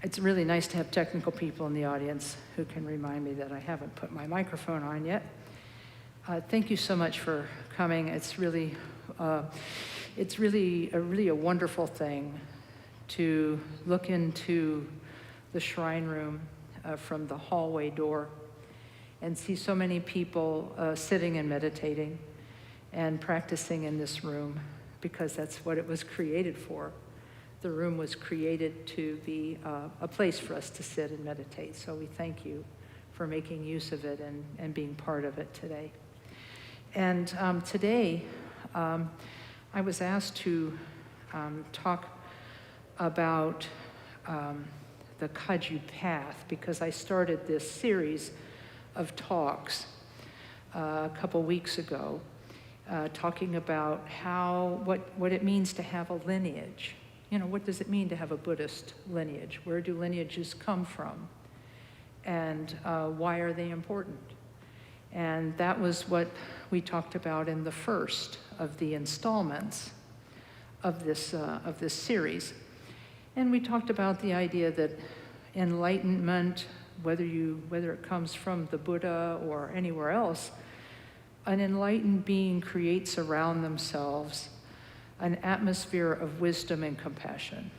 It's really nice to have technical people in the audience who can remind me that I haven't put my microphone on yet. Thank you so much for coming. It's really a wonderful thing to look into the shrine room from the hallway door and see so many people sitting and meditating and practicing in this room, because that's what it was created for. The room was created to be a place for us to sit and meditate. So we thank you for making use of it and being part of it today. And today, I was asked to talk about the Kagyu path, because I started this series of talks a couple weeks ago, talking about what it means to have a lineage. You know, what does it mean to have a Buddhist lineage? Where do lineages come from? And why are they important? And that was what we talked about in the first of the installments of this series. And we talked about the idea that enlightenment, whether it comes from the Buddha or anywhere else, an enlightened being creates around themselves an atmosphere of wisdom and compassion.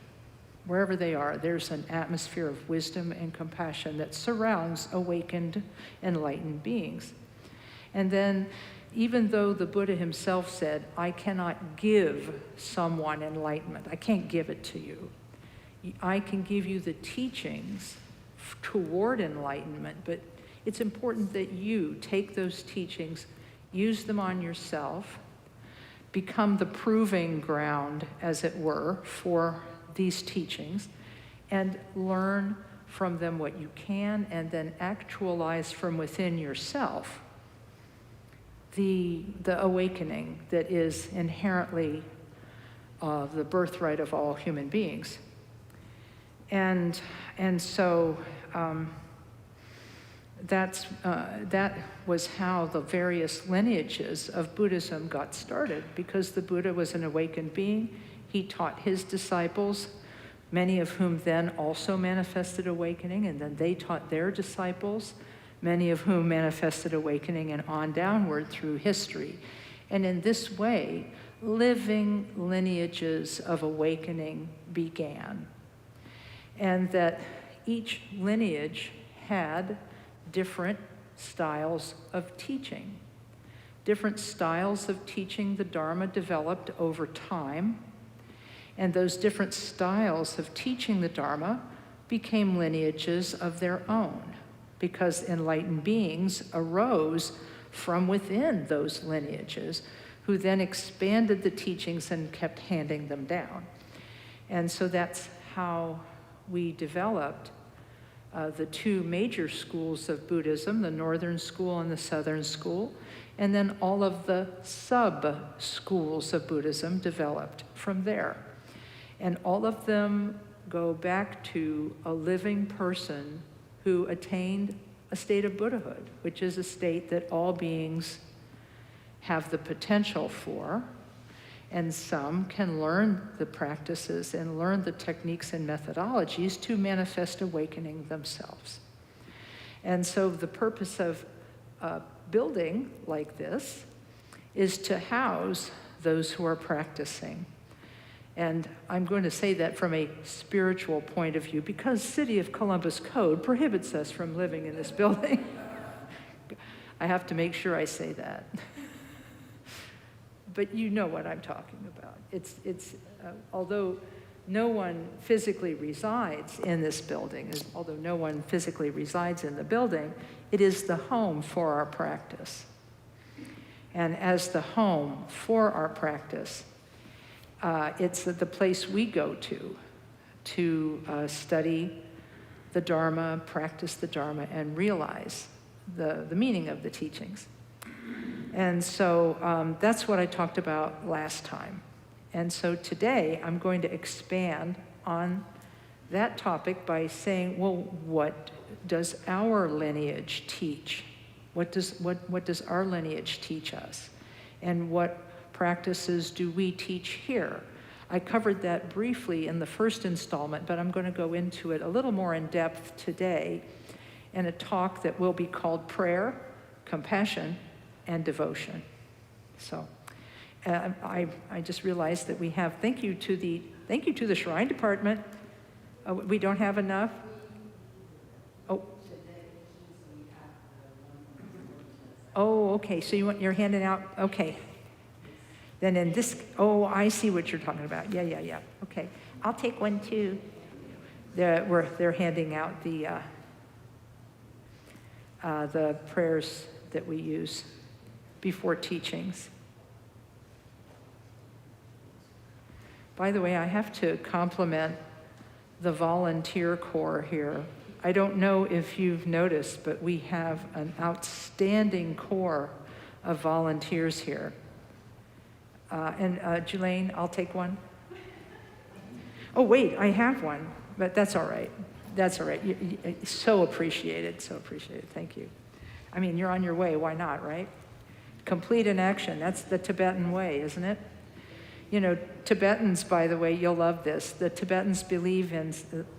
Wherever they are, there's an atmosphere of wisdom and compassion that surrounds awakened, enlightened beings. And then, even though the Buddha himself said, I cannot give someone enlightenment, I can't give it to you. I can give you the teachings toward enlightenment, but it's important that you take those teachings, use them on yourself, become the proving ground, as it were, for these teachings, and learn from them what you can, and then actualize from within yourself the awakening that is inherently the birthright of all human beings. And so that was how the various lineages of Buddhism got started, because the Buddha was an awakened being. He taught his disciples, many of whom then also manifested awakening, and then they taught their disciples, many of whom manifested awakening, and on downward through history. And in this way, living lineages of awakening began. And that each lineage had different styles of teaching. Different styles of teaching the Dharma developed over time, and those different styles of teaching the Dharma became lineages of their own, because enlightened beings arose from within those lineages, who then expanded the teachings and kept handing them down. And so that's how we developed the two major schools of Buddhism, the Northern School and the Southern School, and then all of the sub-schools of Buddhism developed from there. And all of them go back to a living person who attained a state of Buddhahood, which is a state that all beings have the potential for, and some can learn the practices and learn the techniques and methodologies to manifest awakening themselves. And so the purpose of building like this is to house those who are practicing. And I'm going to say that from a spiritual point of view, because City of Columbus Code prohibits us from living in this building. I have to make sure I say that. But you know what I'm talking about. Although no one physically resides in this building, although no one physically resides in the building, it is the home for our practice. And as the home for our practice, it's the place we go to study the Dharma, practice the Dharma, and realize the meaning of the teachings. And so that's what I talked about last time. And so today I'm going to expand on that topic by saying, well, what does our lineage teach? What does our lineage teach us? And what practices do we teach here? I covered that briefly in the first installment, but I'm going to go into it a little more in depth today in a talk that will be called Prayer, Compassion, and Devotion. So I just realized that we have, thank you to the Shrine Department. We don't have enough? Oh. Oh, okay, so you're handing out, okay. Then in this, oh, I see what you're talking about. Yeah, okay. I'll take one too. They're handing out the prayers that we use before teachings. By the way, I have to compliment the volunteer corps here. I don't know if you've noticed, but we have an outstanding corps of volunteers here. And Jelaine, I'll take one. Oh, wait, I have one, but that's all right. That's all right. So appreciated, so appreciated. Thank you. I mean, you're on your way. Why not, right? Complete in action. That's the Tibetan way, isn't it? You know, Tibetans, by the way, you'll love this. The Tibetans believe in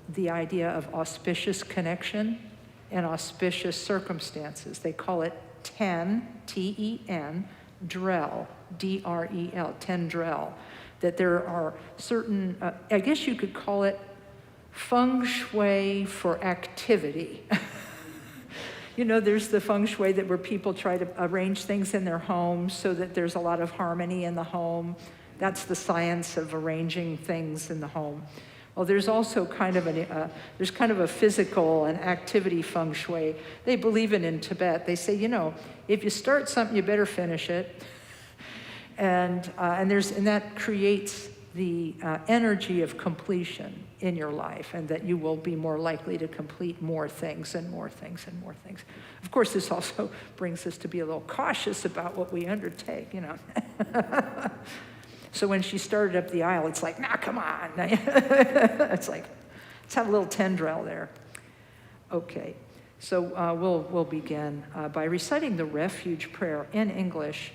the idea of auspicious connection and auspicious circumstances. They call it ten, T-E-N, drel, D-R-E-L, tendrel. That there are certain, I guess you could call it feng shui for activity. You know, there's the feng shui where people try to arrange things in their homes so that there's a lot of harmony in the home. That's the science of arranging things in the home. Well, there's also kind of a physical and activity feng shui. They believe in Tibet. They say, you know, if you start something, you better finish it. And that creates the energy of completion in your life, and that you will be more likely to complete more things and more things and more things. Of course, this also brings us to be a little cautious about what we undertake, you know. So when she started up the aisle, it's like, nah, come on. It's like, let's have a little tendril there. Okay, so we'll begin by reciting the refuge prayer in English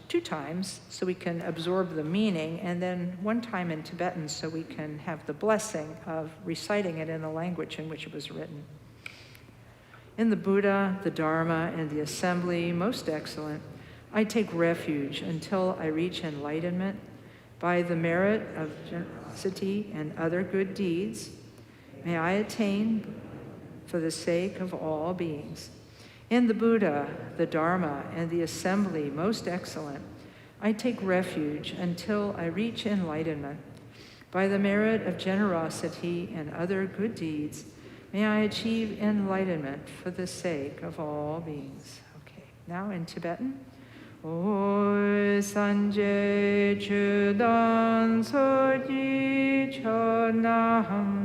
two times so we can absorb the meaning, and then one time in Tibetan so we can have the blessing of reciting it in the language in which it was written. In the Buddha, the Dharma, and the assembly, most excellent, I take refuge until I reach enlightenment by the merit of generosity and other good deeds. May I attain for the sake of all beings. In the Buddha, the Dharma, and the assembly, most excellent, I take refuge until I reach enlightenment. By the merit of generosity and other good deeds, may I achieve enlightenment for the sake of all beings. Okay, now in Tibetan. O sanje chudan soji chonamla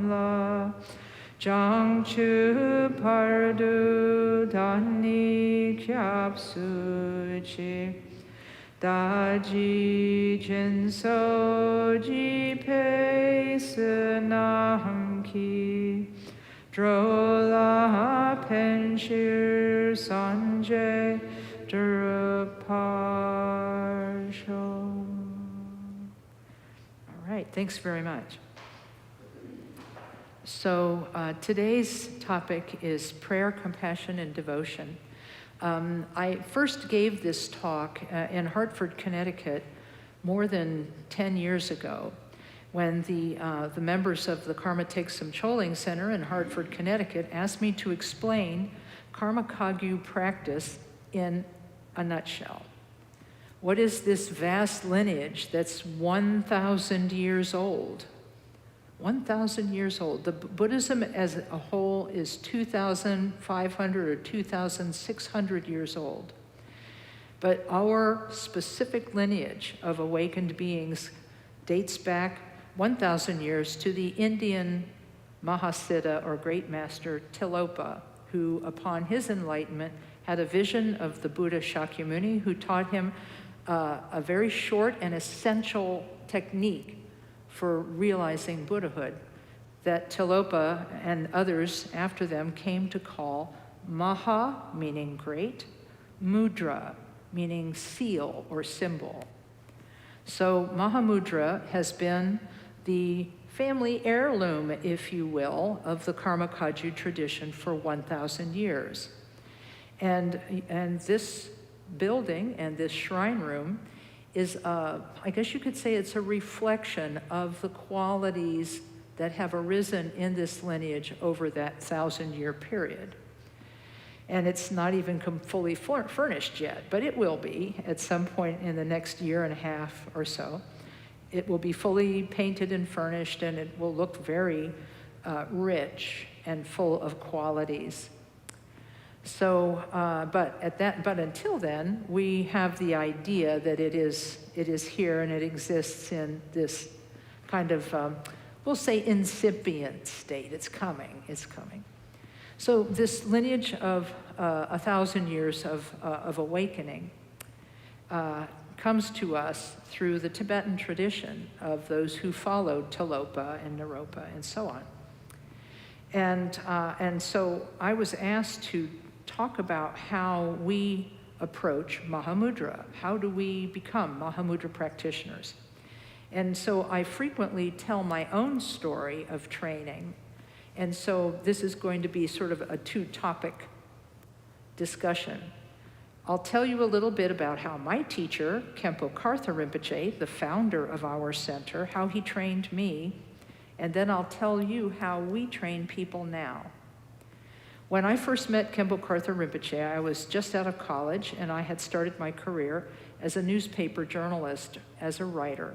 Jangchu pardu dani kyapsuchi Daji jinso ji pe sunamki Drola penshir sanje druparsho. All right, thanks very much. So today's topic is prayer, compassion, and devotion. I first gave this talk in Hartford, Connecticut, more than 10 years ago, when the members of the Karma Take Some Choling Center in Hartford, Connecticut, asked me to explain Karma Kagyu practice in a nutshell. What is this vast lineage that's 1,000 years old? 1,000 years old. The Buddhism as a whole is 2,500 or 2,600 years old. But our specific lineage of awakened beings dates back 1,000 years to the Indian Mahasiddha, or great master Tilopa, who upon his enlightenment had a vision of the Buddha Shakyamuni, who taught him a very short and essential technique for realizing Buddhahood that Tilopa and others after them came to call Maha, meaning great, Mudra, meaning seal or symbol. So Mahamudra has been the family heirloom, if you will, of the Karma Kagyu tradition for 1,000 years. And this building and this shrine room is, I guess you could say it's a reflection of the qualities that have arisen in this lineage over that 1,000-year period. And it's not even fully furnished yet, but it will be at some point in the next year and a half or so. It will be fully painted and furnished, and it will look very rich and full of qualities. So, but until then, we have the idea that it is here and it exists in this kind of, we'll say, incipient state. It's coming. So this lineage of 1,000 years of awakening comes to us through the Tibetan tradition of those who followed Tilopa and Naropa and so on. And so I was asked to talk about how we approach Mahamudra. How do we become Mahamudra practitioners? And so I frequently tell my own story of training. And so this is going to be sort of a two-topic discussion. I'll tell you a little bit about how my teacher, Khenpo Karthar Rinpoché, the founder of our center, how he trained me, and then I'll tell you how we train people now. When I first met Khenpo Karthar Rinpoché, I was just out of college, and I had started my career as a newspaper journalist, as a writer.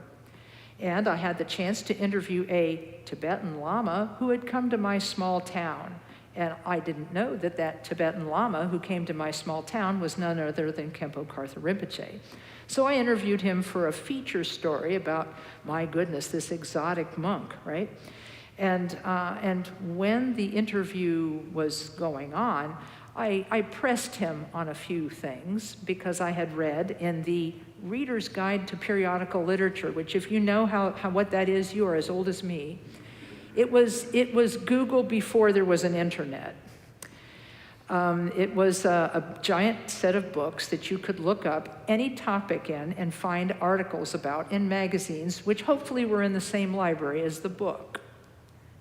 And I had the chance to interview a Tibetan Lama who had come to my small town. And I didn't know that that Tibetan Lama who came to my small town was none other than Khenpo Karthar Rinpoché. So I interviewed him for a feature story about, my goodness, this exotic monk, right? And when the interview was going on, I pressed him on a few things because I had read in the Reader's Guide to Periodical Literature, which, if you know what that is, you are as old as me. It was Google before there was an internet. It was a giant set of books that you could look up any topic in and find articles about in magazines, which hopefully were in the same library as the book.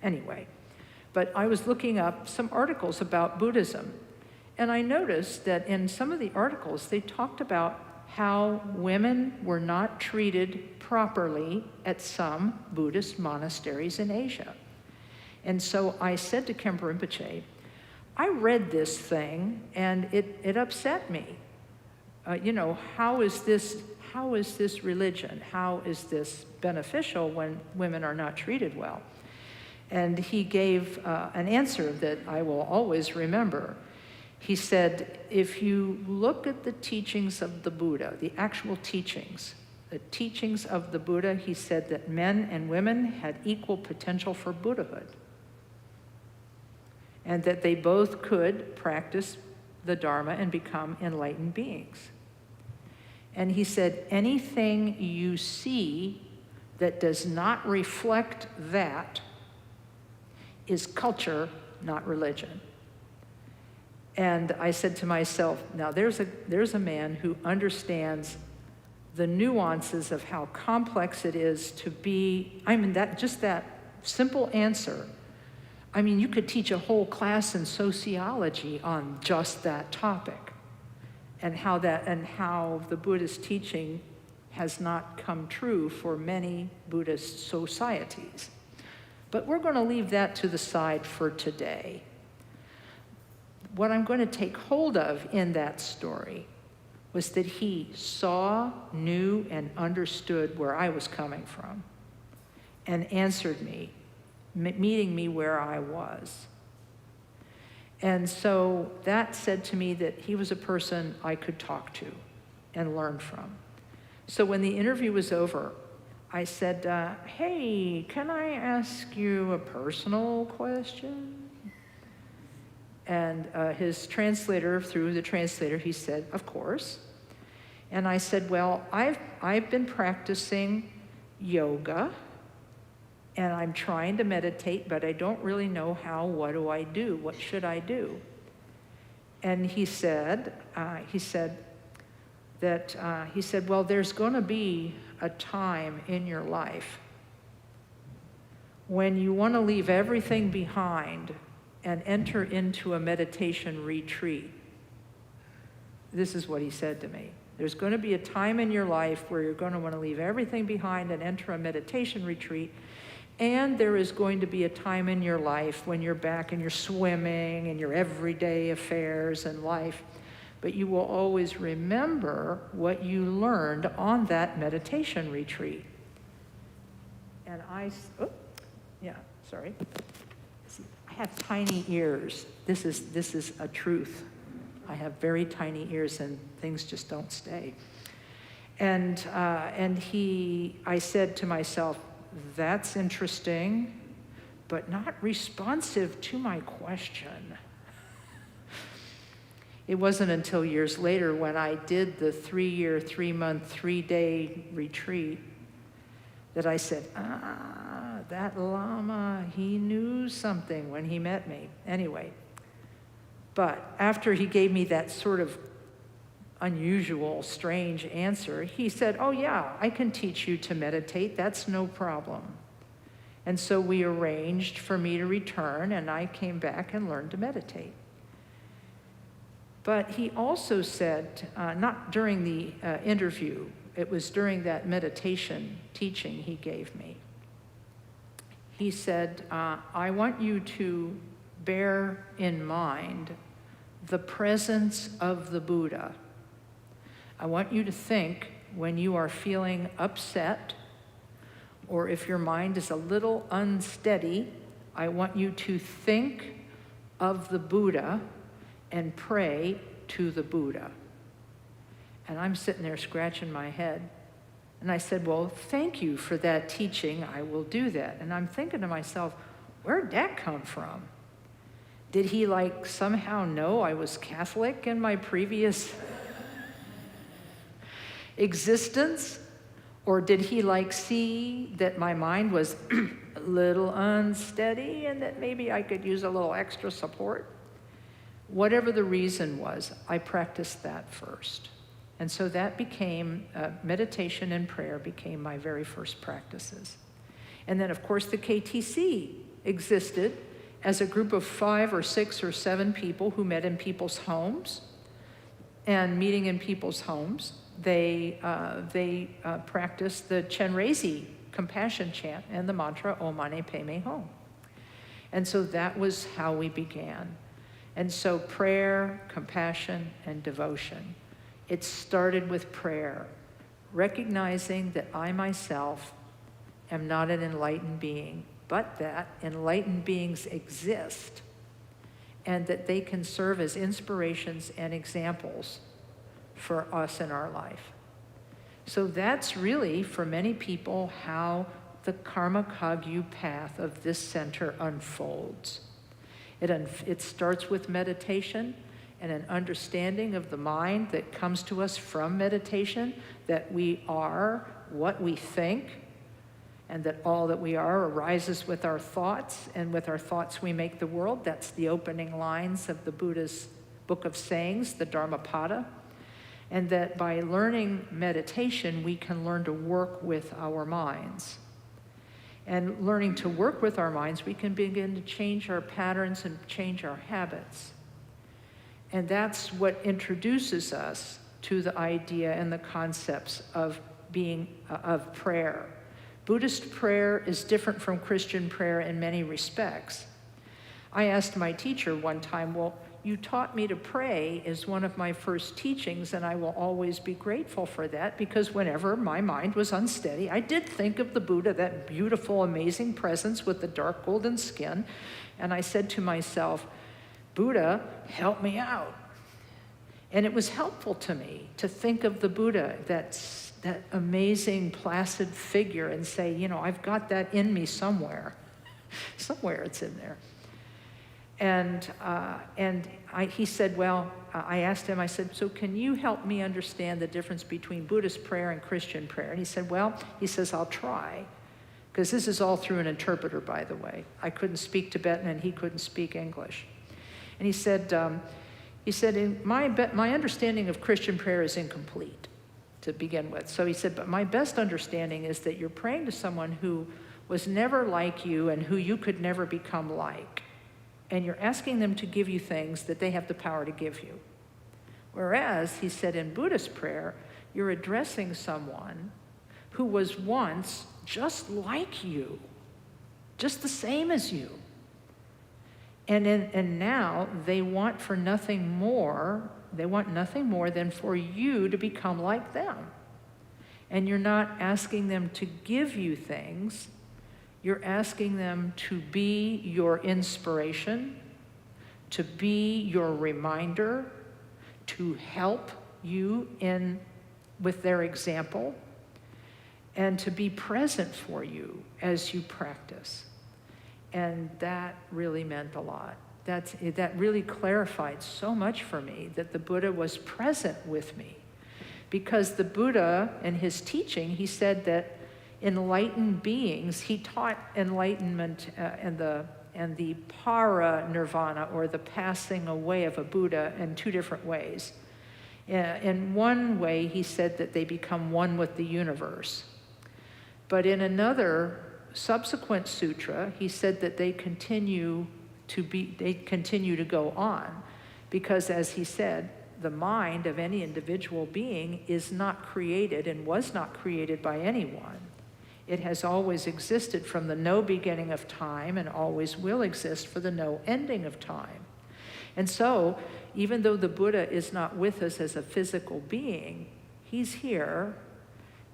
Anyway, but I was looking up some articles about Buddhism, and I noticed that in some of the articles, they talked about how women were not treated properly at some Buddhist monasteries in Asia. And so I said to Khenpo Rinpoché, I read this thing and it upset me. How is this religion? How is this beneficial when women are not treated well? And he gave an answer that I will always remember. He said, if you look at the teachings of the Buddha, the actual teachings, the teachings of the Buddha, he said that men and women had equal potential for Buddhahood, and that they both could practice the Dharma and become enlightened beings. And he said, anything you see that does not reflect that is culture, not religion. And I said to myself, now there's a man who understands the nuances of how complex it is to be, that simple answer. I mean, you could teach a whole class in sociology on just that topic, and how the Buddhist teaching has not come true for many Buddhist societies. But we're going to leave that to the side for today. What I'm going to take hold of in that story was that he saw, knew, and understood where I was coming from and answered me, meeting me where I was. And so that said to me that he was a person I could talk to and learn from. So when the interview was over, I said, hey, can I ask you a personal question? And his translator, through the translator, he said, of course. And I said, well, I've been practicing yoga, and I'm trying to meditate, but I don't really know how. What do I do? What should I do? And he said, well, there's going to be a time in your life when you want to leave everything behind and enter into a meditation retreat, this is what he said to me. There's going to be a time in your life where you're going to want to leave everything behind and enter a meditation retreat. And there is going to be a time in your life when you're back and you're swimming and your everyday affairs and life. But you will always remember what you learned on that meditation retreat. And I have tiny ears. This is a truth. I have very tiny ears and things just don't stay. And I said to myself, that's interesting, but not responsive to my question. It wasn't until years later when I did the 3-year, 3-month, 3-day retreat that I said, that Lama, he knew something when he met me. Anyway, but after he gave me that sort of unusual, strange answer, he said, oh yeah, I can teach you to meditate, that's no problem. And so we arranged for me to return, and I came back and learned to meditate. But he also said, not during the interview, it was during that meditation teaching he gave me. He said, I want you to bear in mind the presence of the Buddha. I want you to think when you are feeling upset, or if your mind is a little unsteady, I want you to think of the Buddha and pray to the Buddha. And I'm sitting there scratching my head. And I said, well, thank you for that teaching. I will do that. And I'm thinking to myself, where'd that come from? Did he somehow know I was Catholic in my previous existence? Or did he see that my mind was a little unsteady and that maybe I could use a little extra support? Whatever the reason was, I practiced that first. And so that became, meditation and prayer became my very first practices. And then, of course, the KTC existed as a group of 5 or 6 or 7 people who met in people's homes. And meeting in people's homes, they practiced the Chenrezig compassion chant and the mantra Om Mani Padme Hum. And so that was how we began. And so prayer, compassion, and devotion. It started with prayer, recognizing that I myself am not an enlightened being, but that enlightened beings exist and that they can serve as inspirations and examples for us in our life. So that's really, for many people, how the Karma Kagyu path of this center unfolds. It starts with meditation and an understanding of the mind that comes to us from meditation, that we are what we think, and that all that we are arises with our thoughts, and with our thoughts we make the world. That's the opening lines of the Buddha's Book of Sayings, the Dharmapada. And that by learning meditation, we can learn to work with our minds. And learning to work with our minds, we can begin to change our patterns and change our habits. And that's what introduces us to the idea and the concepts of of prayer. Buddhist prayer is different from Christian prayer in many respects. I asked my teacher one time, well, you taught me to pray as one of my first teachings, and I will always be grateful for that, because whenever my mind was unsteady, I did think of the Buddha, that beautiful, amazing presence with the dark golden skin, and I said to myself, Buddha, help me out. And it was helpful to me to think of the Buddha, that amazing, placid figure, and say, I've got that in me somewhere. Somewhere it's in there. And he said, I asked him, I said, so can you help me understand the difference between Buddhist prayer and Christian prayer? And he said, I'll try. Because this is all through an interpreter, by the way. I couldn't speak Tibetan and he couldn't speak English. And he said, my understanding of Christian prayer is incomplete. to begin with. So he said, but my best understanding is that you're praying to someone who was never like you and who you could never become like. And you're asking them to give you things that they have the power to give you. Whereas, he said, in Buddhist prayer, you're addressing someone who was once just like you, just the same as you. And now they want for nothing more, they want nothing more than for you to become like them. And you're not asking them to give you things, you're asking them to be your inspiration, to be your reminder, to help you with their example, and to be present for you as you practice. And that really meant a lot. That really clarified so much for me that the Buddha was present with me. Because the Buddha, in his teaching, he said that enlightened beings, he taught enlightenment and the para nirvana, or the passing away of a Buddha, in two different ways. In one way, he said that they become one with the universe. But in another subsequent sutra, he said that they continue to go on, because, as he said, the mind of any individual being is not created and was not created by anyone. It has always existed from the no beginning of time and always will exist for the no ending of time. And so, even though the Buddha is not with us as a physical being, he's here,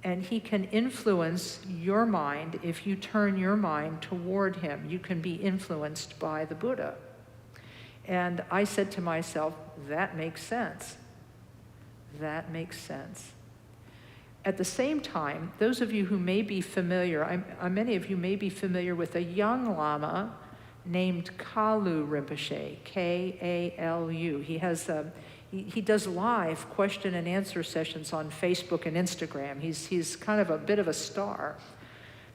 and he can influence your mind. If you turn your mind toward him, you can be influenced by the Buddha. And I said to myself, that makes sense. That makes sense. At the same time, those of you who may be familiar, many of you may be familiar with a young Lama named Kagyu Rinpoché, K-A-L-U. He does live question and answer sessions on Facebook and Instagram. He's kind of a bit of a star,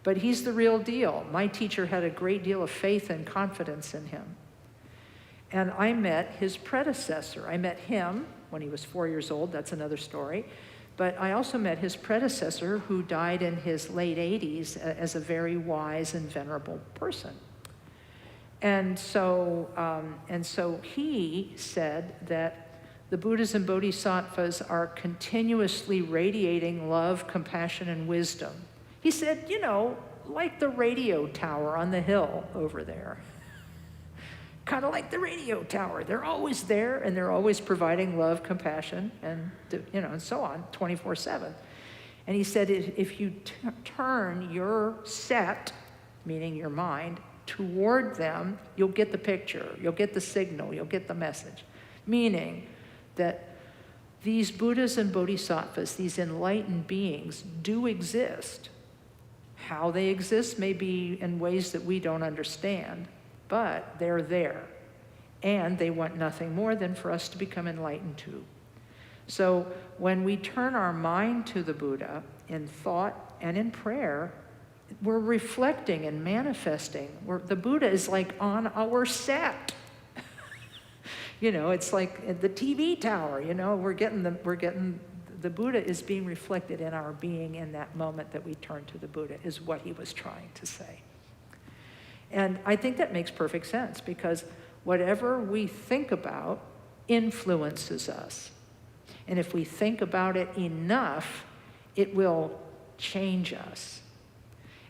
but he's the real deal. My teacher had a great deal of faith and confidence in him. And I met his predecessor. I met him when he was 4 years old. That's another story. But I also met his predecessor, who died in his late 80s as a very wise and venerable person. And so he said that the Buddhas and Bodhisattvas are continuously radiating love, compassion, and wisdom. He said, like the radio tower on the hill over there. Kind of like the radio tower. They're always there, and they're always providing love, compassion, and and so on, 24/7. And he said, if you turn your set, meaning your mind, toward them, you'll get the picture, you'll get the signal, you'll get the message. Meaning that these Buddhas and Bodhisattvas, these enlightened beings, do exist. How they exist may be in ways that we don't understand, but they're there. And they want nothing more than for us to become enlightened too. So when we turn our mind to the Buddha in thought and in prayer, we're reflecting and manifesting. The Buddha is like on our set. It's like the TV tower. The Buddha is being reflected in our being in that moment that we turn to the Buddha, is what he was trying to say. And I think that makes perfect sense, because whatever we think about influences us. And if we think about it enough, it will change us.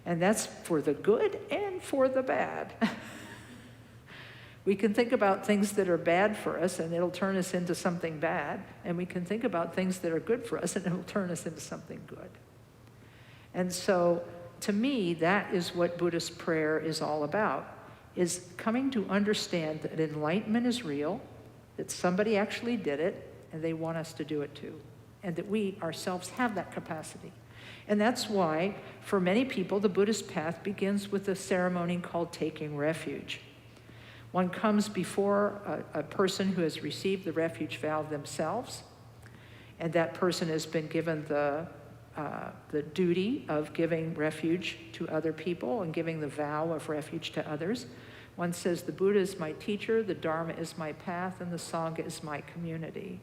And that's for the good and for the bad. We can think about things that are bad for us, and it'll turn us into something bad. And we can think about things that are good for us, and it'll turn us into something good. And so, to me, that is what Buddhist prayer is all about, is coming to understand that enlightenment is real, that somebody actually did it, and they want us to do it too, and that we ourselves have that capacity. And that's why, for many people, the Buddhist path begins with a ceremony called taking refuge. One comes before a person who has received the refuge vow themselves, and that person has been given the duty of giving refuge to other people and giving the vow of refuge to others. One says, the Buddha is my teacher, the Dharma is my path, and the Sangha is my community.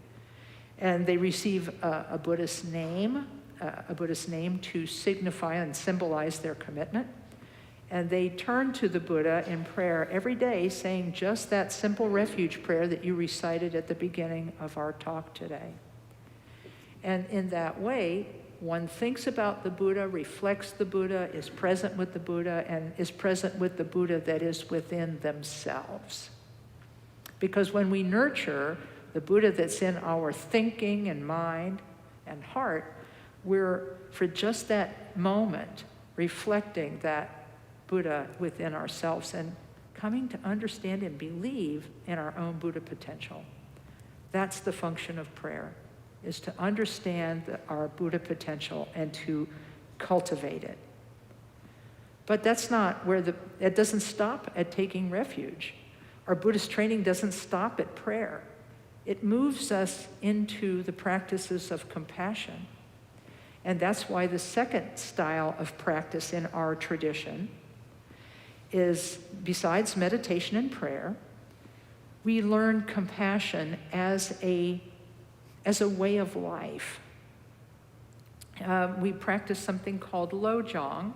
And they receive a Buddhist name to signify and symbolize their commitment. And they turn to the Buddha in prayer every day, saying just that simple refuge prayer that you recited at the beginning of our talk today. And in that way, one thinks about the Buddha, reflects the Buddha, is present with the Buddha, and is present with the Buddha that is within themselves. Because when we nurture the Buddha that's in our thinking and mind and heart, we're, for just that moment, reflecting that Buddha within ourselves and coming to understand and believe in our own Buddha potential. That's the function of prayer, is to understand our Buddha potential and to cultivate it. But that's not where it doesn't stop at taking refuge. Our Buddhist training doesn't stop at prayer. It moves us into the practices of compassion. And that's why the second style of practice in our tradition is, besides meditation and prayer, we learn compassion as a way of life. We practice something called Lojong,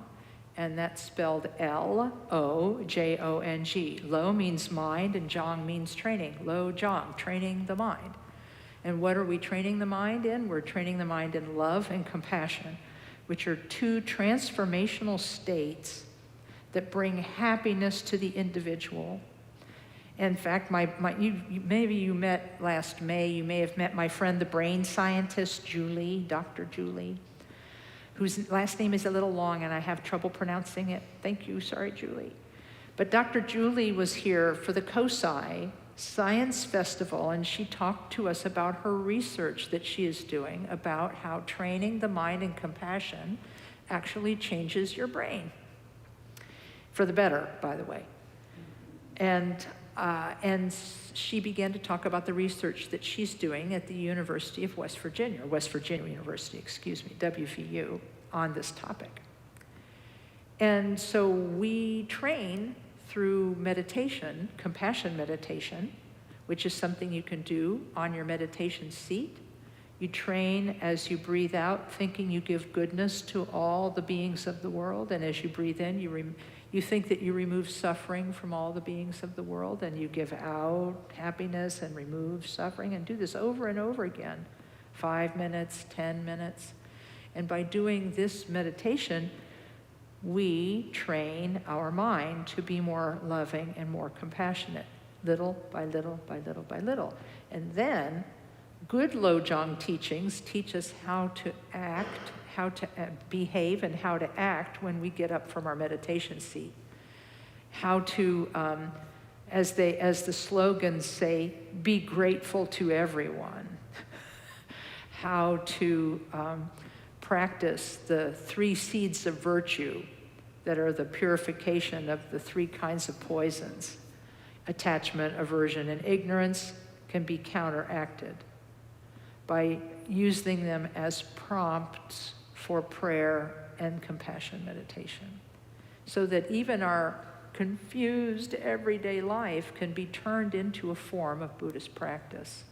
and that's spelled L-O-J-O-N-G. Lo means mind, and Jong means training. Lojong, training the mind. And what are we training the mind in? We're training the mind in love and compassion, which are two transformational states that bring happiness to the individual. In fact, maybe you met last May, you may have met my friend, the brain scientist, Julie, Dr. Julie, whose last name is a little long and I have trouble pronouncing it. Thank you, sorry, Julie. But Dr. Julie was here for the COSI Science Festival, and she talked to us about her research that she is doing about how training the mind in compassion actually changes your brain. For the better, by the way. And she began to talk about the research that she's doing at the University of West Virginia University, WVU, on this topic. And so we train through meditation, compassion meditation, which is something you can do on your meditation seat. You train as you breathe out, thinking you give goodness to all the beings of the world, and as you breathe in, you think that you remove suffering from all the beings of the world, and you give out happiness and remove suffering, and do this over and over again, 5 minutes, 10 minutes. And by doing this meditation, we train our mind to be more loving and more compassionate, little by little by little by little. And then good Lojong teachings teach us how to act, how to behave, and how to act when we get up from our meditation seat. How to, as the slogans say, be grateful to everyone. How to practice the 3 seeds of virtue that are the purification of the 3 kinds of poisons. Attachment, aversion, and ignorance can be counteracted by using them as prompts for prayer and compassion meditation, so that even our confused everyday life can be turned into a form of Buddhist practice.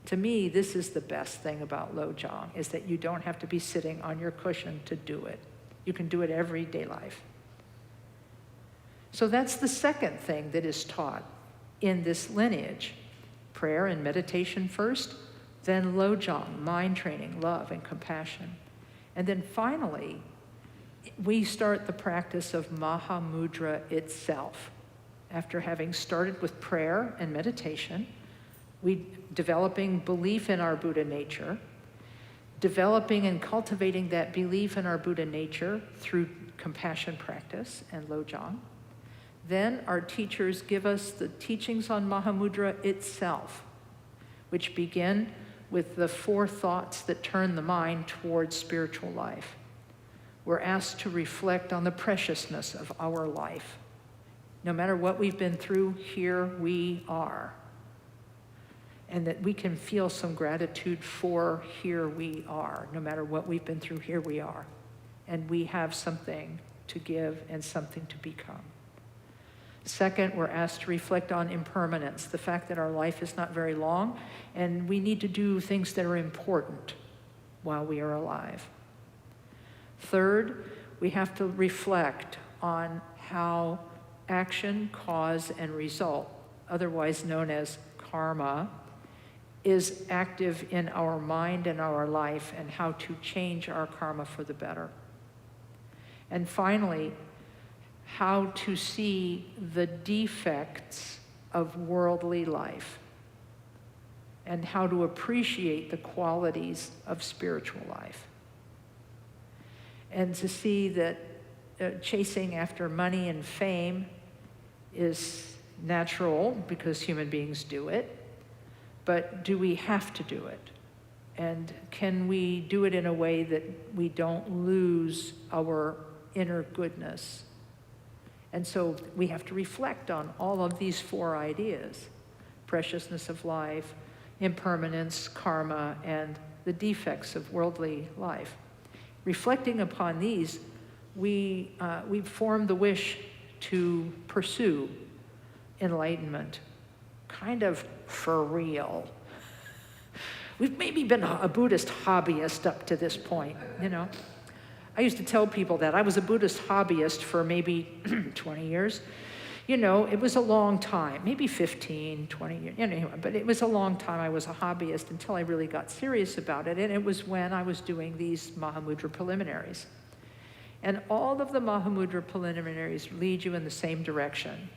To me, this is the best thing about Lojong, is that you don't have to be sitting on your cushion to do it. You can do it everyday life. So that's the second thing that is taught in this lineage. Prayer and meditation first, then Lojong, mind training, love and compassion. And then finally, we start the practice of Mahamudra itself. After having started with prayer and meditation, we developing belief in our Buddha nature, developing and cultivating that belief in our Buddha nature through compassion practice and Lojong. Then our teachers give us the teachings on Mahamudra itself, which begin with the 4 thoughts that turn the mind towards spiritual life. We're asked to reflect on the preciousness of our life. No matter what we've been through, here we are. And that we can feel some gratitude for here we are. No matter what we've been through, here we are. And we have something to give and something to become. Second, we're asked to reflect on impermanence, the fact that our life is not very long, and we need to do things that are important while we are alive. Third, we have to reflect on how action, cause, and result, otherwise known as karma, is active in our mind and our life, and how to change our karma for the better. And finally, how to see the defects of worldly life and how to appreciate the qualities of spiritual life. And to see that chasing after money and fame is natural because human beings do it, but do we have to do it? And can we do it in a way that we don't lose our inner goodness? And so we have to reflect on all of these four ideas: preciousness of life, impermanence, karma, and the defects of worldly life. Reflecting upon these, we form the wish to pursue enlightenment, kind of for real. We've maybe been a Buddhist hobbyist up to this point, you know. I used to tell people that I was a Buddhist hobbyist for maybe 20 years. You know, it was a long time, maybe 15, 20 years, anyway, but it was a long time I was a hobbyist until I really got serious about it, and it was when I was doing these Mahamudra preliminaries. And all of the Mahamudra preliminaries lead you in the same direction.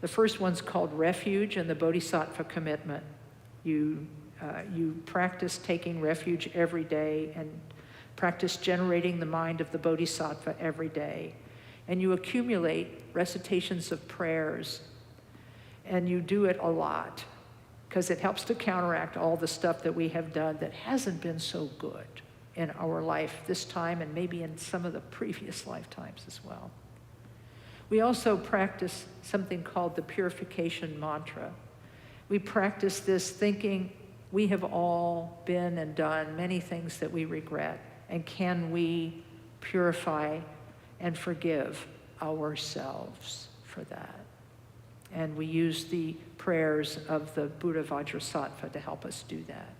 The first one's called refuge and the Bodhisattva commitment. You practice taking refuge every day and practice generating the mind of the Bodhisattva every day. And you accumulate recitations of prayers, and you do it a lot because it helps to counteract all the stuff that we have done that hasn't been so good in our life this time and maybe in some of the previous lifetimes as well. We also practice something called the purification mantra. We practice this thinking we have all been and done many things that we regret, and can we purify and forgive ourselves for that? And we use the prayers of the Buddha Vajrasattva to help us do that.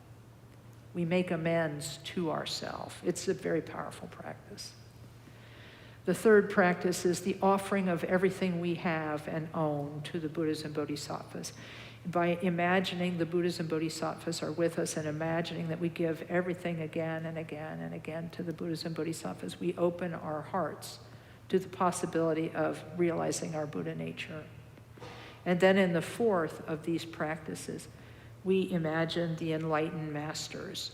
We make amends to ourselves. It's a very powerful practice. The third practice is the offering of everything we have and own to the Buddhas and Bodhisattvas. By imagining the Buddhas and Bodhisattvas are with us and imagining that we give everything again and again and again to the Buddhas and Bodhisattvas, we open our hearts to the possibility of realizing our Buddha nature. And then in the fourth of these practices, we imagine the enlightened masters,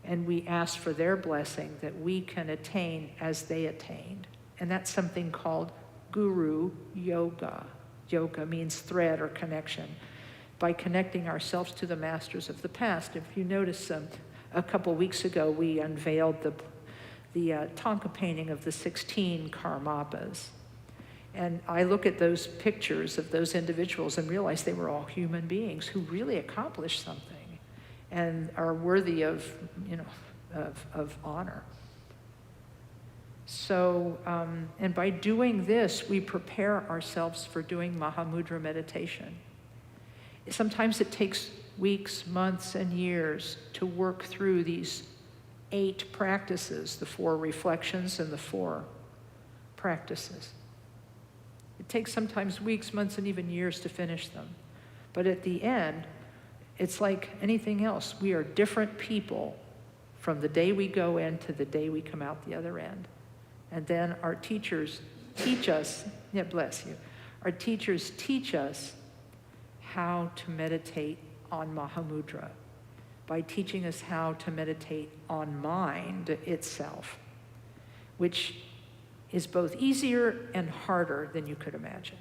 and we ask for their blessing that we can attain as they attained. And that's something called guru yoga. Yoga means thread or connection. By connecting ourselves to the masters of the past. If you notice, a couple weeks ago, we unveiled the Thangka painting of the 16 Karmapas. And I look at those pictures of those individuals and realize they were all human beings who really accomplished something and are worthy of, of honor. So, and by doing this, we prepare ourselves for doing Mahamudra meditation. Sometimes it takes weeks, months, and years to work through these 8 practices, the 4 reflections and the 4 practices. It takes sometimes weeks, months, and even years to finish them. But at the end, it's like anything else. We are different people from the day we go in to the day we come out the other end. And then our teachers teach us, bless you, our teachers teach us how to meditate on Mahamudra by teaching us how to meditate on mind itself, which is both easier and harder than you could imagine.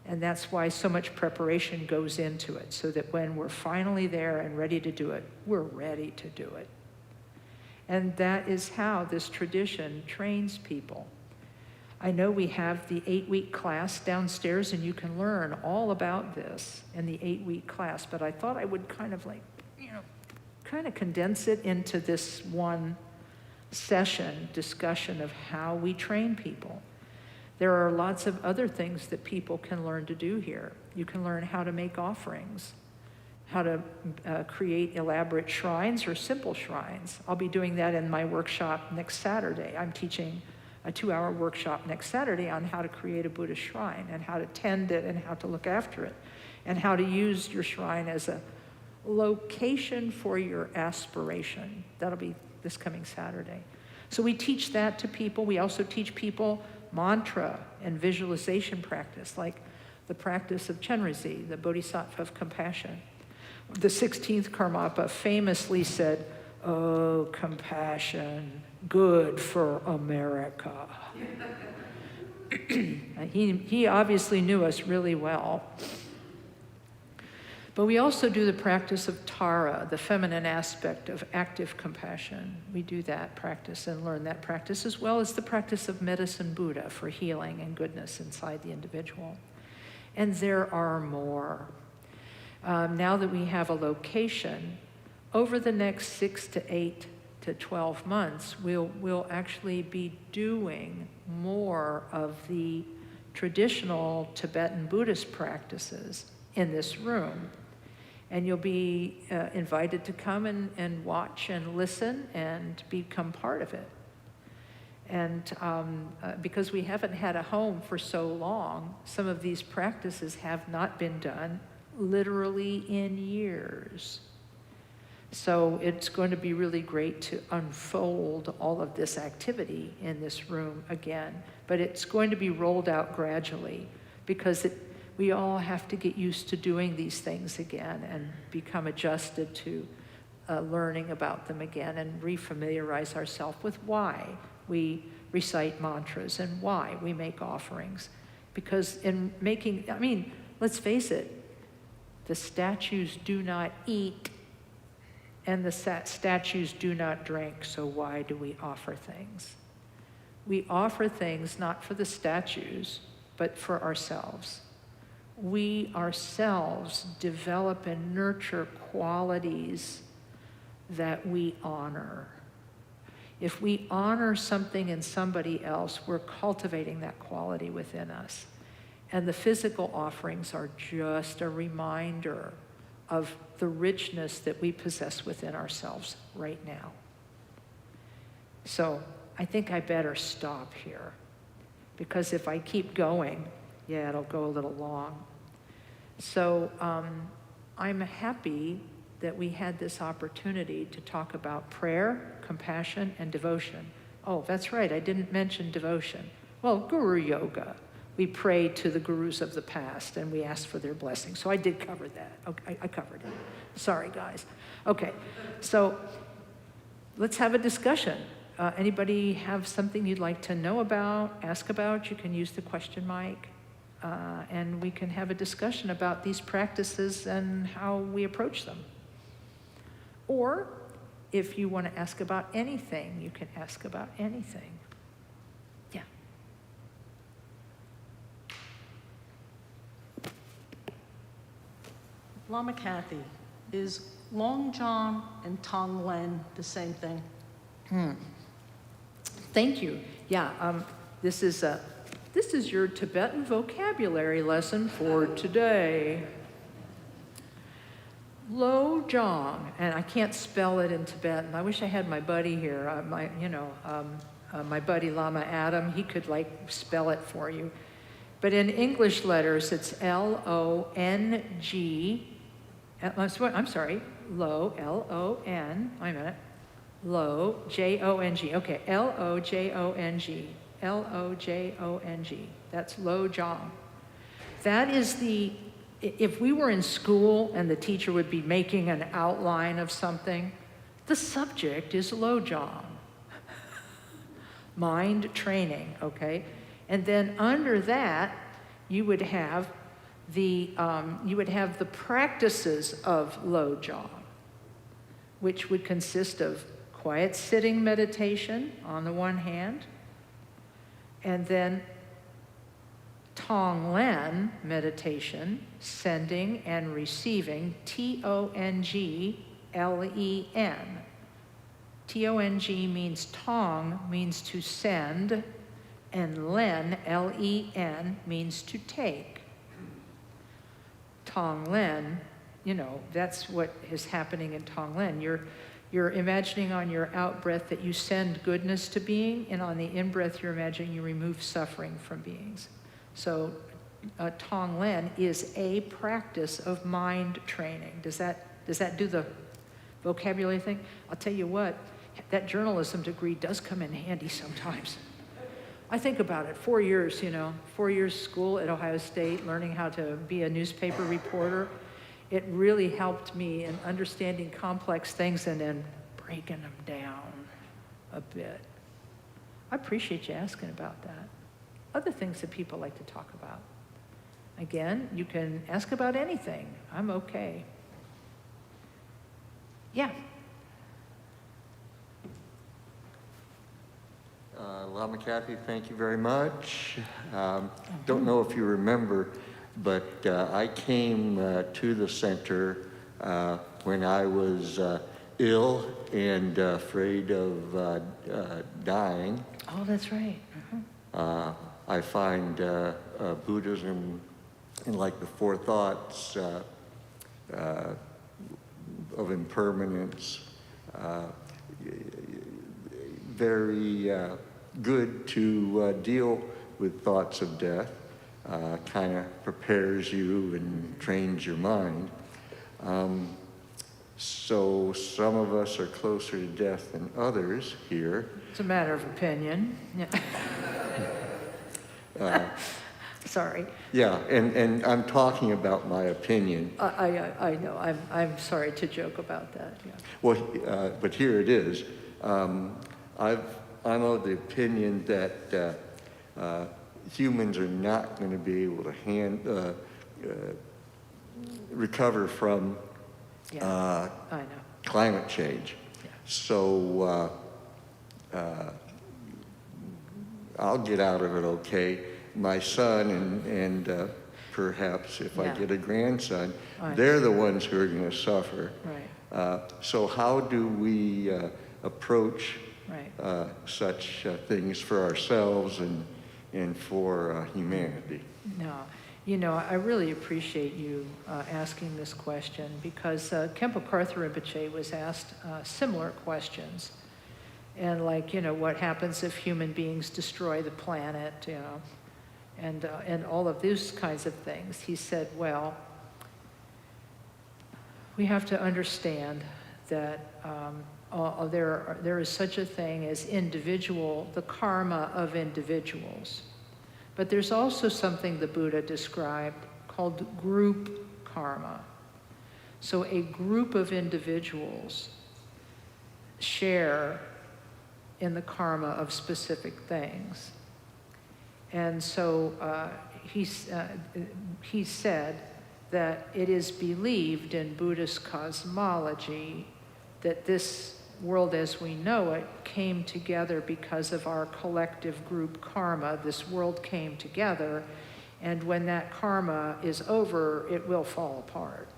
And that's why so much preparation goes into it, so that when we're finally there and ready to do it, we're ready to do it. And that is how this tradition trains people. I know we have the 8-week class downstairs, and you can learn all about this in the 8-week class, but I thought I would kind of condense it into this one session discussion of how we train people. There are lots of other things that people can learn to do here. You can learn how to make offerings, how to create elaborate shrines or simple shrines. I'll be doing that in my workshop next Saturday. I'm teaching a 2-hour workshop next Saturday on how to create a Buddhist shrine and how to tend it and how to look after it and how to use your shrine as a location for your aspiration. That'll be this coming Saturday. So we teach that to people. We also teach people mantra and visualization practice, like the practice of Chenrezig, the Bodhisattva of compassion. The 16th Karmapa famously said, "Oh, compassion, good for America." He obviously knew us really well. But we also do the practice of Tara, the feminine aspect of active compassion. We do that practice and learn that practice, as well as the practice of medicine Buddha for healing and goodness inside the individual. And there are more. Now that we have a location, over the next 6 to 8 to 12 months, we'll actually be doing more of the traditional Tibetan Buddhist practices in this room. And you'll be invited to come and watch and listen and become part of it. And because we haven't had a home for so long, some of these practices have not been done literally in years. So it's going to be really great to unfold all of this activity in this room again. But it's going to be rolled out gradually because we all have to get used to doing these things again and become adjusted to learning about them again and refamiliarize ourselves with why we recite mantras and why we make offerings. Because in making, let's face it, the statues do not eat and the statues do not drink, so why do we offer things? We offer things not for the statues, but for ourselves. We ourselves develop and nurture qualities that we honor. If we honor something in somebody else, we're cultivating that quality within us. And the physical offerings are just a reminder of the richness that we possess within ourselves right now. So I think I better stop here, because if I keep going, it'll go a little long. So I'm happy that we had this opportunity to talk about prayer, compassion, and devotion. Oh, that's right, I didn't mention devotion. Well, Guru Yoga. We pray to the gurus of the past and we ask for their blessing. So I did cover that. Okay, I covered it. Sorry, guys. Okay, so let's have a discussion. Anybody have something you'd like to know about, ask about? You can use the question mic. And we can have a discussion about these practices and how we approach them. Or if you want to ask about anything, you can ask about anything. Yeah. Lama Kathy, is Long John and Tong Len the same thing? Thank you. Yeah, this is your Tibetan vocabulary lesson for today. Lo Jong, and I can't spell it in Tibetan. I wish I had my buddy here. My buddy Lama Adam, he could spell it for you. But in English letters, it's L-O-N-G. I'm sorry, Lo, L-O-N. Wait a minute. Lo, J-O-N-G. Okay, L-O-J-O-N-G. L-O-J-O-N-G. That's Lo Jong. That is if we were in school and the teacher would be making an outline of something, the subject is Lo Jong. Mind training, okay? And then under that, you would have the practices of Lo Jong, which would consist of quiet sitting meditation on the one hand, and then Tong Len meditation, sending and receiving, T-O-N-G-L-E-N. T-O-N-G means Tong, means to send, And Len, L-E-N, means to take. Tonglen, you know, that's what is happening in Tonglen. You're imagining on your out-breath that you send goodness to being, and on the in-breath you're imagining you remove suffering from beings. So Tonglen is a practice of mind training. Does that do the vocabulary thing? I'll tell you what, that journalism degree does come in handy sometimes. I think about it, 4 years, 4 years school at Ohio State, learning how to be a newspaper reporter. It really helped me in understanding complex things and then breaking them down a bit. I appreciate you asking about that. Other things that people like to talk about. Again, you can ask about anything. I'm okay. Yeah. Lama Kathy, thank you very much. Don't know if you remember, but I came to the center when I was ill and afraid of dying. Oh, that's right. I find Buddhism in like the four thoughts of impermanence very good to deal with thoughts of death. Kind of prepares you and trains your mind. So some of us are closer to death than others here. It's a matter of opinion. Yeah. Sorry. Yeah, and I'm talking about my opinion. I know. I'm sorry to joke about that. Yeah. Well, but here it is. I'm of the opinion that humans are not going to be able to recover from I know. climate change. Yeah. So I'll get out of it okay. My son and perhaps if I get a grandson, they're the ones who are going to suffer. Right. So how do we approach such things for ourselves and for humanity? No, I really appreciate you asking this question because Khenpo Karthar Rinpoché was asked similar questions. And what happens if human beings destroy the planet, and all of these kinds of things. He said, well, we have to understand that there is such a thing as the karma of individuals. But there's also something the Buddha described called group karma. So a group of individuals share in the karma of specific things. And so he said that it is believed in Buddhist cosmology that this world as we know it came together because of our collective group karma. This world came together, and when that karma is over, it will fall apart.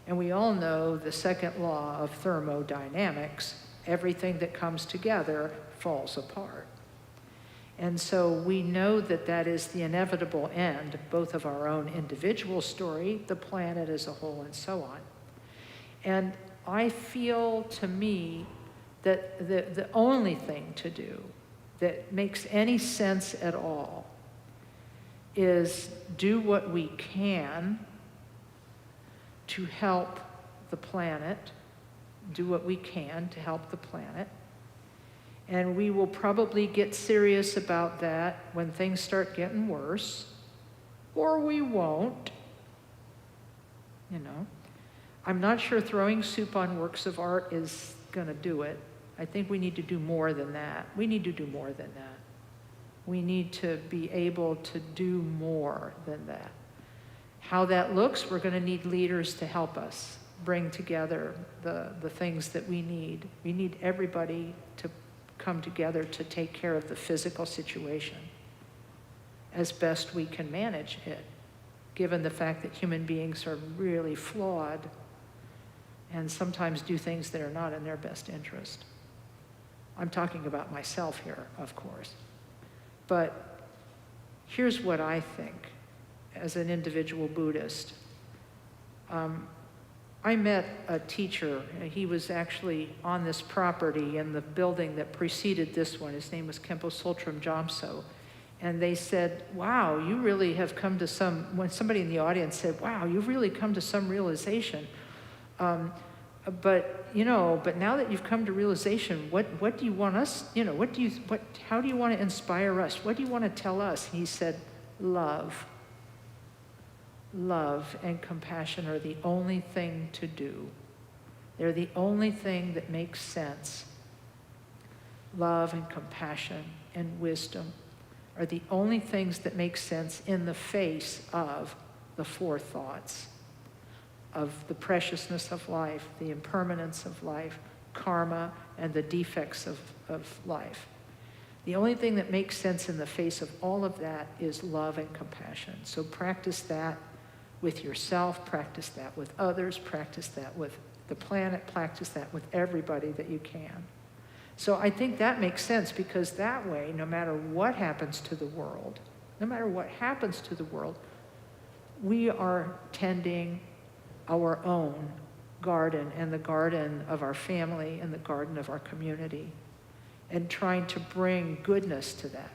And we all know the second law of thermodynamics: everything that comes together falls apart. And so we know that that is the inevitable end, both of our own individual story, the planet as a whole, and so on. And I feel, to me, that the only thing to do that makes any sense at all is do what we can to help the planet, do what we can to help the planet. And we will probably get serious about that when things start getting worse, or we won't, I'm not sure throwing soup on works of art is going to do it. I think we need to do more than that. We need to do more than that. We need to be able to do more than that. How that looks, we're going to need leaders to help us bring together the things that we need. We need everybody to come together to take care of the physical situation as best we can manage it, given the fact that human beings are really flawed and sometimes do things that are not in their best interest. I'm talking about myself here, of course. But here's what I think as an individual Buddhist. I met a teacher. He was actually on this property in the building that preceded this one. His name was Khenpo Jomso. And they said, wow, you really have come to some, when somebody in the audience said, wow, you've really come to some realization. But now that you've come to realization, what do you want us, how do you want to inspire us? What do you want to tell us? He said, love. Love and compassion are the only thing to do. They're the only thing that makes sense. Love and compassion and wisdom are the only things that make sense in the face of the four thoughts of the preciousness of life, the impermanence of life, karma, and the defects of life. The only thing that makes sense in the face of all of that is love and compassion. So practice that with yourself, practice that with others, practice that with the planet, practice that with everybody that you can. So I think that makes sense, because that way, no matter what happens to the world, we are tending our own garden and the garden of our family and the garden of our community, and trying to bring goodness to that.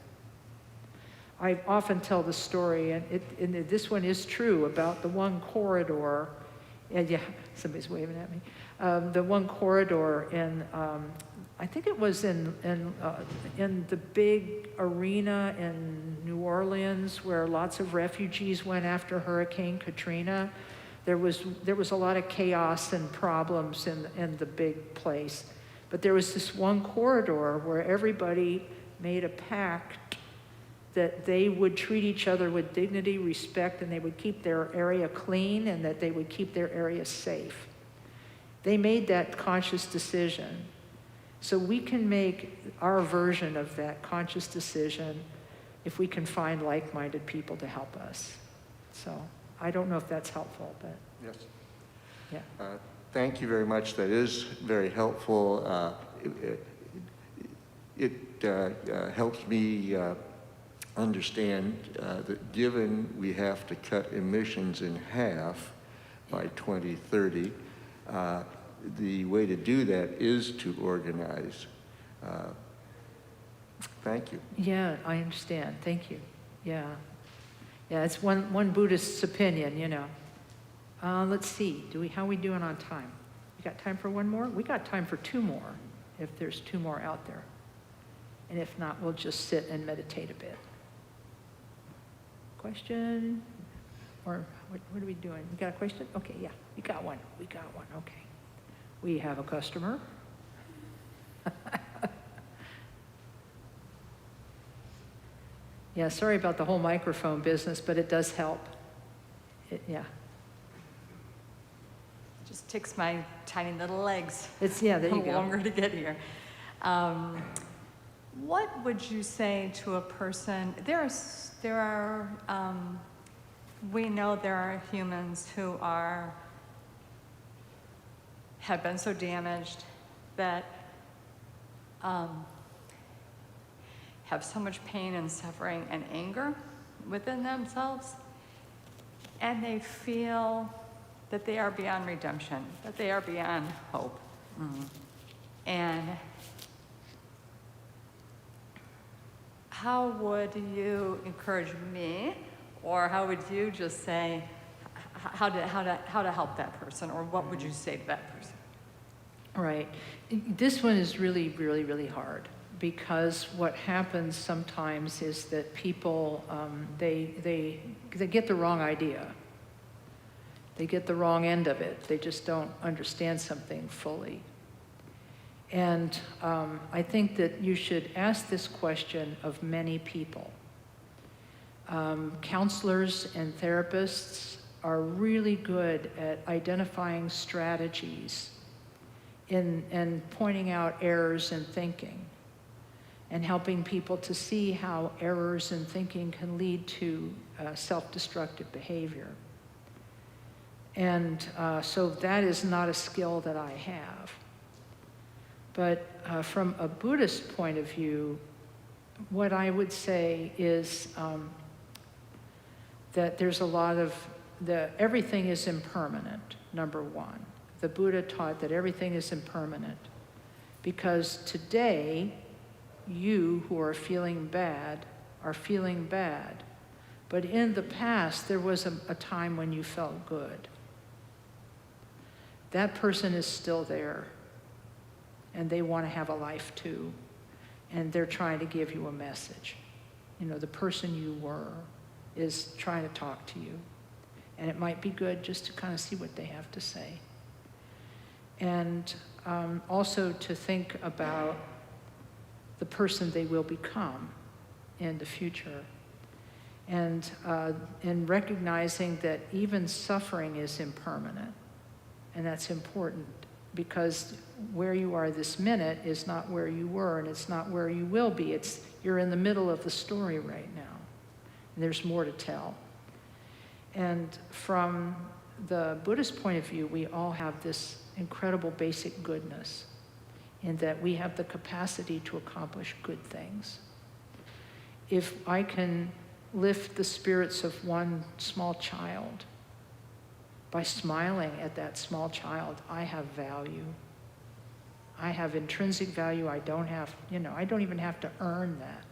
I often tell the story, and this one is true, about the one corridor, and yeah, somebody's waving at me, the one corridor in, I think it was in the big arena in New Orleans where lots of refugees went after Hurricane Katrina. There was a lot of chaos and problems in the big place. But there was this one corridor where everybody made a pact that they would treat each other with dignity, respect, and they would keep their area clean, and that they would keep their area safe. They made that conscious decision. So we can make our version of that conscious decision if we can find like-minded people to help us. So I don't know if that's helpful, but Yes. yeah. Thank you very much. That is very helpful. It helps me understand that given we have to cut emissions in half by 2030, the way to do that is to organize. Thank you. Yeah, I understand. Thank you. Yeah. Yeah, it's one Buddhist's opinion, Let's see, how are we doing on time? We got time for one more? We got time for two more, if there's two more out there. And if not, we'll just sit and meditate a bit. Question? Or what are we doing? We got a question? Okay, yeah, we got one, okay. We have a customer. Yeah, sorry about the whole microphone business, but it does help. Yeah. Just takes my tiny little legs There you go. longer to get here. What would you say to a person? We know there are humans who have been so damaged that have so much pain and suffering and anger within themselves, and they feel that they are beyond redemption, that they are beyond hope. Mm-hmm. And how would you encourage me, or how would you just say how to help that person, or what would you say to that person? Right. This one is really, really, really hard, because what happens sometimes is that people, they get the wrong idea. They get the wrong end of it. They just don't understand something fully. And I think that you should ask this question of many people. Counselors and therapists are really good at identifying strategies and pointing out errors in thinking, and helping people to see how errors in thinking can lead to self-destructive behavior. And so that is not a skill that I have. But from a Buddhist point of view, what I would say is that there's a lot of, everything is impermanent, number one. The Buddha taught that everything is impermanent because today, you who are feeling bad are feeling bad. But in the past, there was a time when you felt good. That person is still there, and they want to have a life too, and they're trying to give you a message. You know, the person you were is trying to talk to you, and it might be good just to kind of see what they have to say. And also to think about the person they will become in the future. And in recognizing that even suffering is impermanent. And that's important because where you are this minute is not where you were, and it's not where you will be. You're in the middle of the story right now. And there's more to tell. And from the Buddhist point of view, we all have this incredible basic goodness in that we have the capacity to accomplish good things. If I can lift the spirits of one small child by smiling at that small child, I have value. I have intrinsic value. I don't even have to earn that.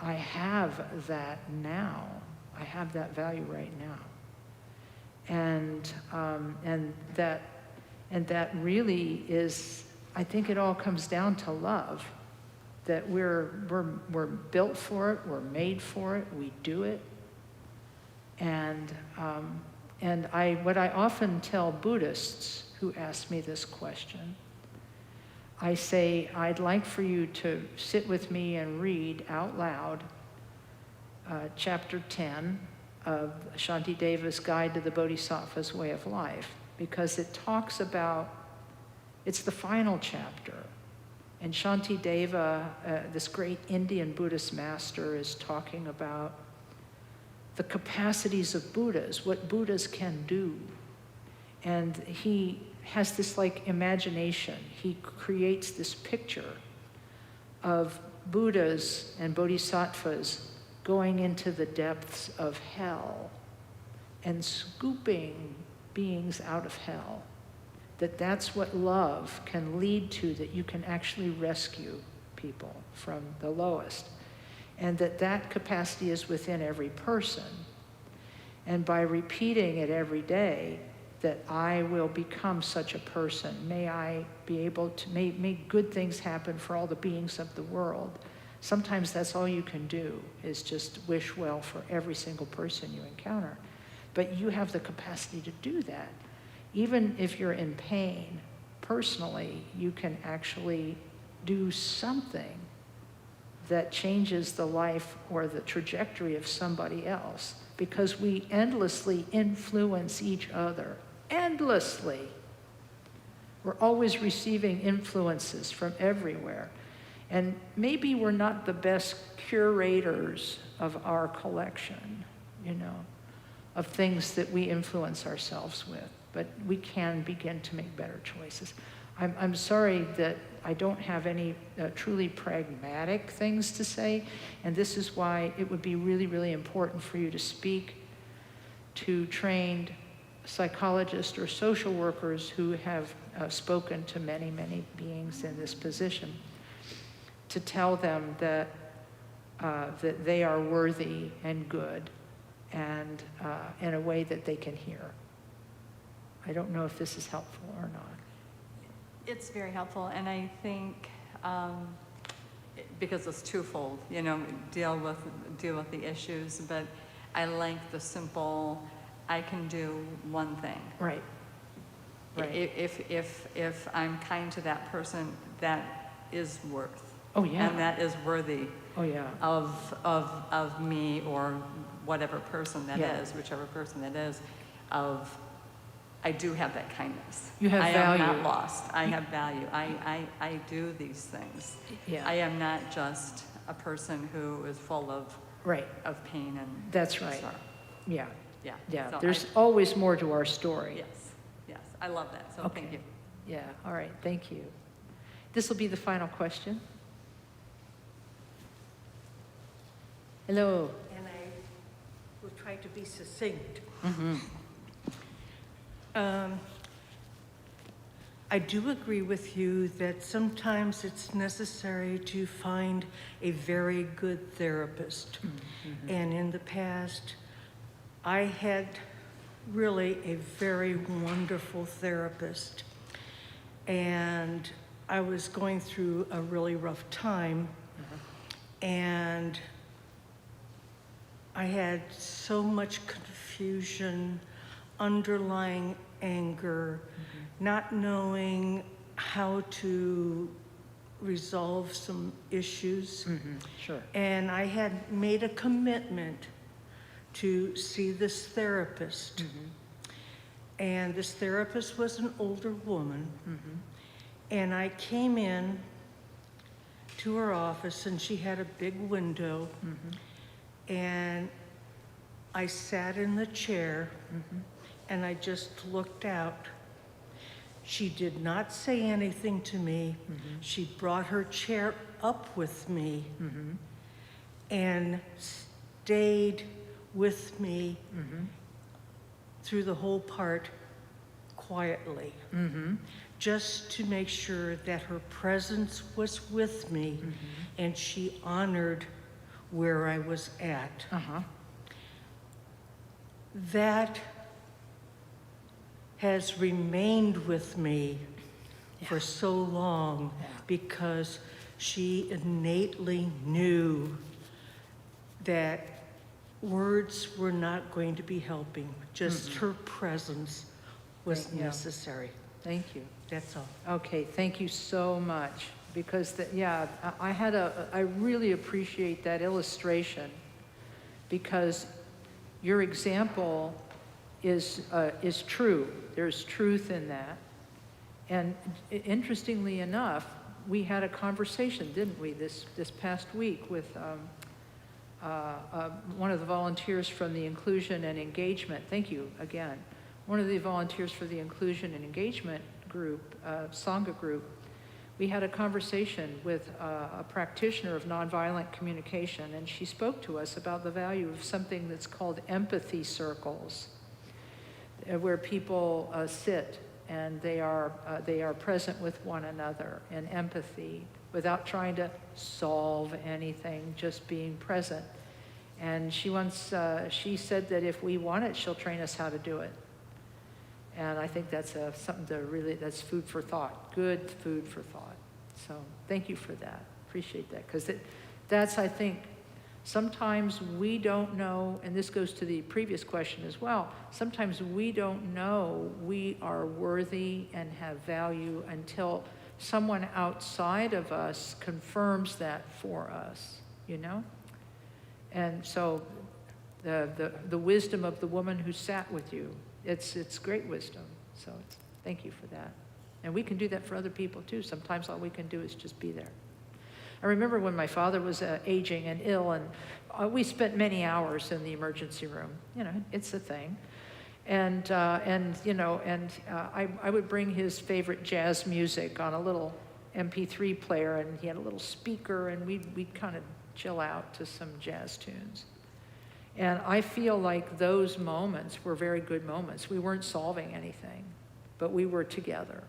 I have that now. I have that value right now. And that really is, I think it all comes down to love. That we're built for it, we're made for it, we do it. And what I often tell Buddhists who ask me this question, I say, I'd like for you to sit with me and read out loud chapter 10 of Shantideva's Guide to the Bodhisattva's Way of Life, because it talks about, it's the final chapter. And Shantideva, this great Indian Buddhist master, is talking about the capacities of Buddhas, what Buddhas can do. And he has this imagination. He creates this picture of Buddhas and Bodhisattvas going into the depths of hell and scooping beings out of hell. That's what love can lead to, that you can actually rescue people from the lowest. And that capacity is within every person. And by repeating it every day, that I will become such a person, may I be able to make good things happen for all the beings of the world. Sometimes that's all you can do, is just wish well for every single person you encounter. But you have the capacity to do that. Even if you're in pain, personally, you can actually do something that changes the life or the trajectory of somebody else, because we endlessly influence each other. Endlessly. We're always receiving influences from everywhere. And maybe we're not the best curators of our collection, of things that we influence ourselves with. But we can begin to make better choices. I'm sorry that I don't have any truly pragmatic things to say, and this is why it would be really, really important for you to speak to trained psychologists or social workers who have spoken to many, many beings in this position, to tell them that they are worthy and good, and in a way that they can hear. I don't know if this is helpful or not. It's very helpful, and I think because it's twofold, deal with the issues, but I like the simple, I can do one thing. Right. If I'm kind to that person, that is worth. Oh yeah. And that is worthy. Oh yeah. Of me or whatever person that is, whichever person that is, I do have that kindness. You have value. I am not lost. I have value. I do these things. Yeah. I am not just a person who is full of pain and That's right. sorrow. Yeah. Yeah. Yeah. So There's always more to our story. Yes. I love that. So thank you. Yeah. All right. Thank you. This will be the final question. Hello. And I will try to be succinct. I do agree with you that sometimes it's necessary to find a very good therapist. And in the past, I had really a very wonderful therapist. And I was going through a really rough time. And I had so much confusion, underlying anger, not knowing how to resolve some issues. Sure. And I had made a commitment to see this therapist. And this therapist was an older woman. And I came in to her office, and she had a big window. And I sat in the chair, and I just looked out. She did not say anything to me. She brought her chair up with me and stayed with me through the whole part quietly, just to make sure that her presence was with me and she honored where I was at. That has remained with me for so long because she innately knew that words were not going to be helping. Just her presence was Thank you. necessary. Thank you. That's all. Okay, thank you so much. Because, I really appreciate that illustration because your example is true. There's truth in that. And interestingly enough, we had a conversation, didn't we, this past week with one of the volunteers from the Inclusion and Engagement. Thank you again. One of the volunteers for the Inclusion and Engagement group, Sangha group. We had a conversation with a practitioner of nonviolent communication, and she spoke to us about the value of something that's called empathy circles, where people sit and they are present with one another in empathy without trying to solve anything, just being present. And she said that if we want it, she'll train us how to do it. And I think that's something to really, that's food for thought, good food for thought. So thank you for that. Appreciate that. Because that's, I think, sometimes we don't know, and this goes to the previous question as well, sometimes we don't know we are worthy and have value until someone outside of us confirms that for us, you know? And so the wisdom of the woman who sat with you, it's great wisdom. So thank you for that. And we can do that for other people too. Sometimes all we can do is just be there. I remember when my father was aging and ill, and we spent many hours in the emergency room. You know, it's a thing. And I would bring his favorite jazz music on a little MP3 player, and he had a little speaker, and we'd kind of chill out to some jazz tunes. And I feel like those moments were very good moments. We weren't solving anything, but we were together.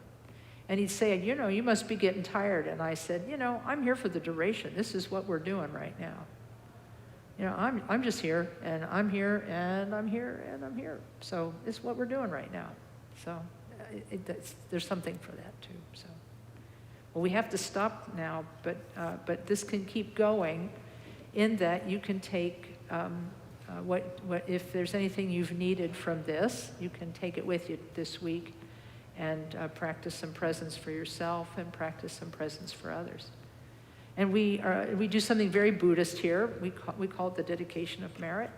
And he'd say, you know, you must be getting tired. And I said, you know, I'm here for the duration. This is what we're doing right now. You know, I'm just here, and I'm here, and I'm here, and I'm here. So it's what we're doing right now. So there's something for that too. So, well, we have to stop now, but this can keep going. In that you can take what if there's anything you've needed from this, you can take it with you this week, and practice some presence for yourself and practice some presence for others. And we do something very Buddhist here. We call it the dedication of merit.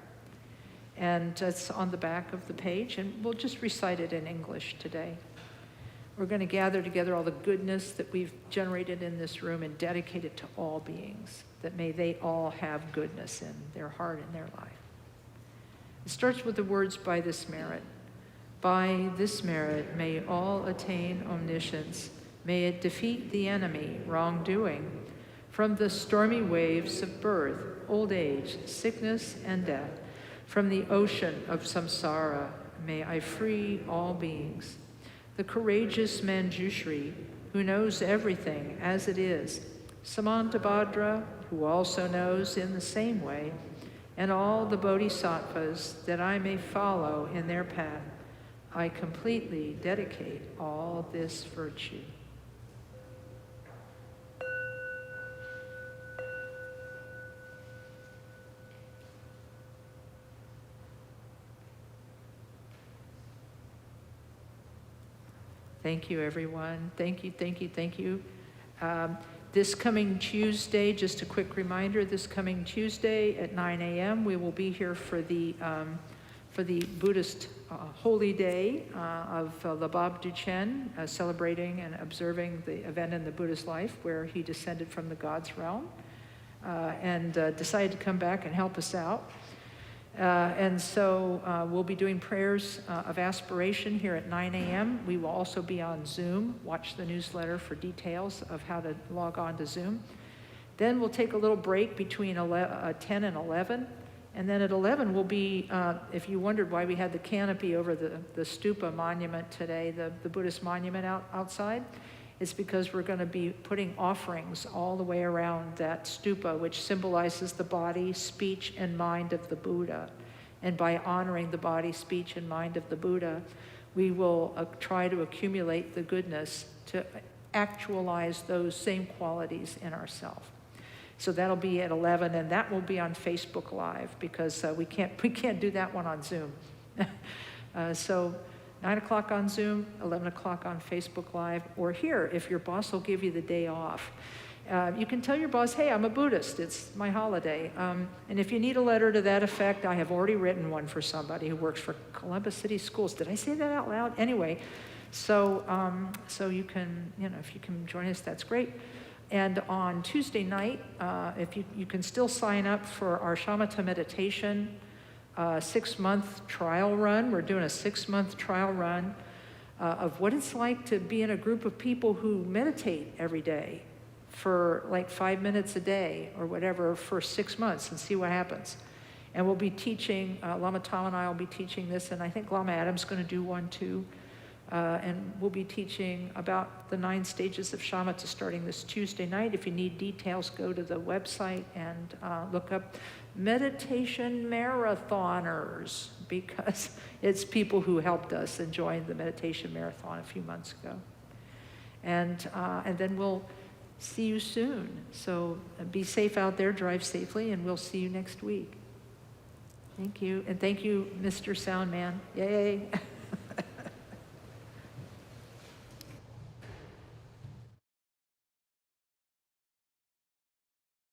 And it's on the back of the page, and we'll just recite it in English today. We're going to gather together all the goodness that we've generated in this room and dedicate it to all beings, that may they all have goodness in their heart and their life. It starts with the words, by this merit. By this merit, may all attain omniscience. May it defeat the enemy, wrongdoing. From the stormy waves of birth, old age, sickness, and death. From the ocean of samsara, may I free all beings. The courageous Manjushri, who knows everything as it is, Samantabhadra, who also knows in the same way, and all the bodhisattvas that I may follow in their path, I completely dedicate all this virtue. Thank you, everyone. Thank you, thank you, thank you. This coming Tuesday, just a quick reminder, this coming Tuesday at 9 a.m., we will be here for the Buddhist Holy Day of Labab Duchen, celebrating and observing the event in the Buddha's life where he descended from the God's realm and decided to come back and help us out. And so we'll be doing prayers of aspiration here at 9 a.m. We will also be on Zoom. Watch the newsletter for details of how to log on to Zoom. Then we'll take a little break between 10 and 11. And then at 11 we'll be, if you wondered why we had the canopy over the stupa monument today, the Buddhist monument outside, it's because we're going to be putting offerings all the way around that stupa, which symbolizes the body, speech, and mind of the Buddha. And by honoring the body, speech, and mind of the Buddha, we will try to accumulate the goodness to actualize those same qualities in ourselves. So that'll be at 11, and that will be on Facebook Live because we can't do that one on Zoom. So 9 o'clock on Zoom, 11 o'clock on Facebook Live, or here, if your boss will give you the day off. You can tell your boss, hey, I'm a Buddhist, it's my holiday. And if you need a letter to that effect, I have already written one for somebody who works for Columbus City Schools. Did I say that out loud? Anyway, so you can, if you can join us, that's great. And on Tuesday night, if you can still sign up for our shamatha meditation 6-month trial run. We're doing a 6-month trial run of what it's like to be in a group of people who meditate every day for like 5 minutes a day or whatever for 6 months and see what happens. And we'll be teaching, Lama Tom and I will be teaching this, and I think Lama Adam's going to do one too. And we'll be teaching about the 9 stages of shamatha starting this Tuesday night. If you need details, go to the website and look up meditation marathoners, because it's people who helped us and joined the meditation marathon a few months ago. And then we'll see you soon. So be safe out there, drive safely, and we'll see you next week. Thank you. And thank you, Mr. Soundman. Yay.